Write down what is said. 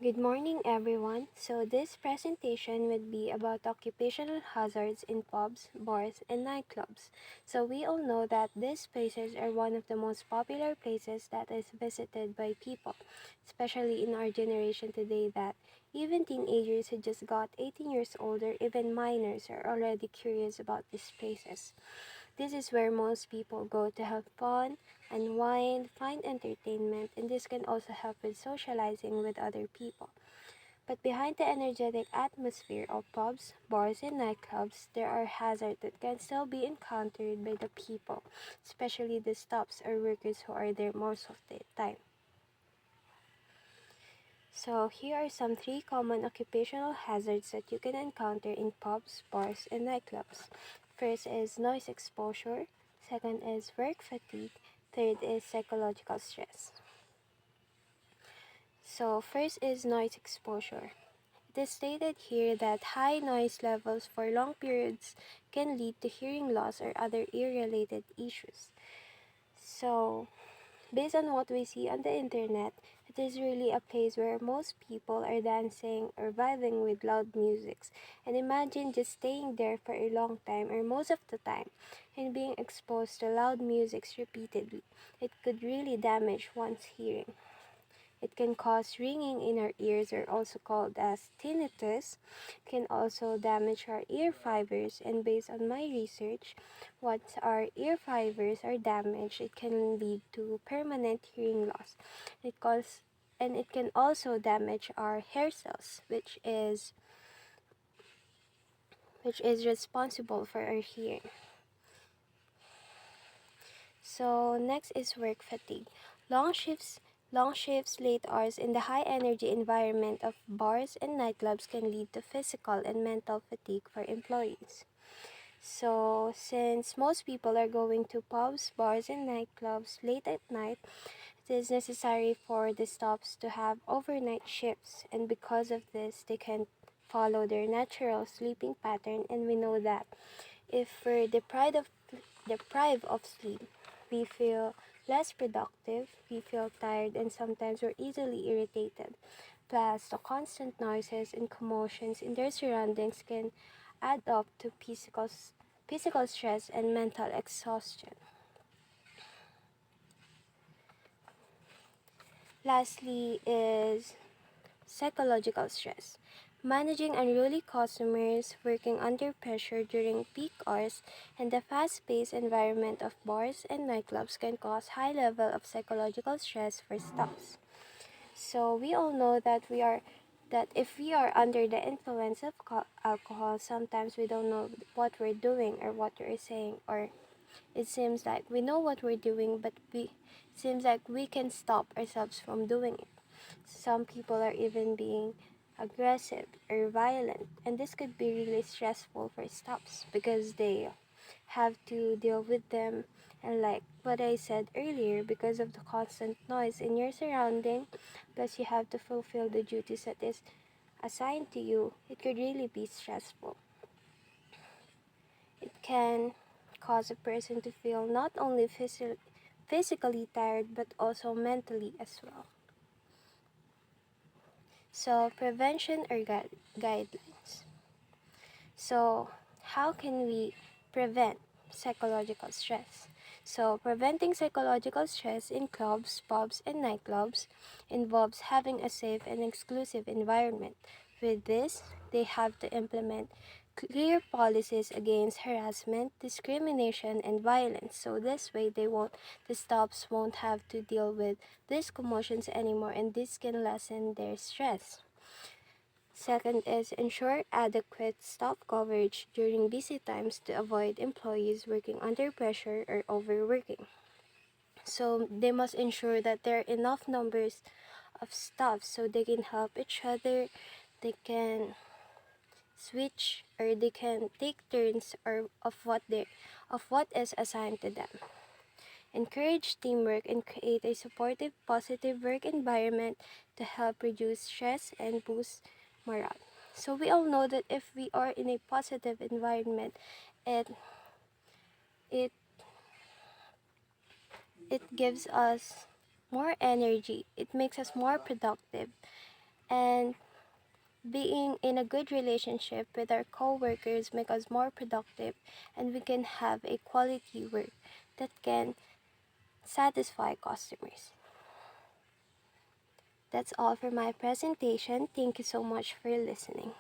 Good morning, everyone. So, this presentation would be about occupational hazards in pubs, bars, and nightclubs. So, we all know that these places are one of the most popular places that is visited by people, especially in our generation today, that even teenagers who just got 18 years old or even minors are already curious about these places. This is where most people go to have fun, unwind, find entertainment, and this can also help with socializing with other people. But behind the energetic atmosphere of pubs, bars, and nightclubs, there are hazards that can still be encountered by the people, especially the staffs or workers who are there most of the time. So here are some three common occupational hazards that you can encounter in pubs, bars, and nightclubs. First is noise exposure, second is work fatigue, third is psychological stress. So first is noise exposure. It is stated here that high noise levels for long periods can lead to hearing loss or other ear-related issues. So based on what we see on the internet, it is really a place where most people are dancing or vibing with loud musics. And imagine just staying there for a long time or most of the time and being exposed to loud musics repeatedly. It could really damage one's hearing. It can cause ringing in our ears, or also called as tinnitus, can also damage our ear fibers. And based on my research, once our ear fibers are damaged, it can lead to permanent hearing loss. It can also damage our hair cells, which is responsible for our hearing. So next is work fatigue. Long shifts, late hours in the high energy environment of bars and nightclubs can lead to physical and mental fatigue for employees. So since most people are going to pubs, bars, and nightclubs late at night, it is necessary for the stops to have overnight shifts, and because of this, they can follow their natural sleeping pattern. And we know that if we're deprived of sleep, we feel less productive, we feel tired, and sometimes we're easily irritated. Plus, the constant noises and commotions in their surroundings can add up to physical stress and mental exhaustion. Lastly is psychological stress. Managing unruly customers, working under pressure during peak hours, and the fast-paced environment of bars and nightclubs can cause high level of psychological stress for staffs. So we all know that if we are under the influence of alcohol, sometimes we don't know what we're doing or what we're saying, or it seems like we know what we're doing, but we seems like we can stop ourselves from doing it. Some people are even being aggressive or violent, and this could be really stressful for staffs because they have to deal with them. And like what I said earlier, because of the constant noise in your surrounding, plus you have to fulfill the duties that is assigned to you, it could really be stressful. It can cause a person to feel not only physically tired but also mentally as well. So, prevention or guidelines. So, how can we prevent psychological stress? So, preventing psychological stress in clubs, pubs, and nightclubs involves having a safe and exclusive environment. With this, they have to implement clear policies against harassment, discrimination, and violence. So this way, the staffs won't have to deal with these commotions anymore, and this can lessen their stress. Second is ensure adequate staff coverage during busy times to avoid employees working under pressure or overworking. So they must ensure that there are enough numbers of staff so they can help each other, they can switch, or they can take turns or of what is assigned to them. Encourage teamwork and create a supportive, positive work environment to help reduce stress and boost morale. So we all know that if we are in a positive environment, it it it gives us more energy. It makes us more productive, And being in a good relationship with our coworkers make us more productive, and we can have a quality work that can satisfy customers. That's all for my presentation. Thank you so much for listening.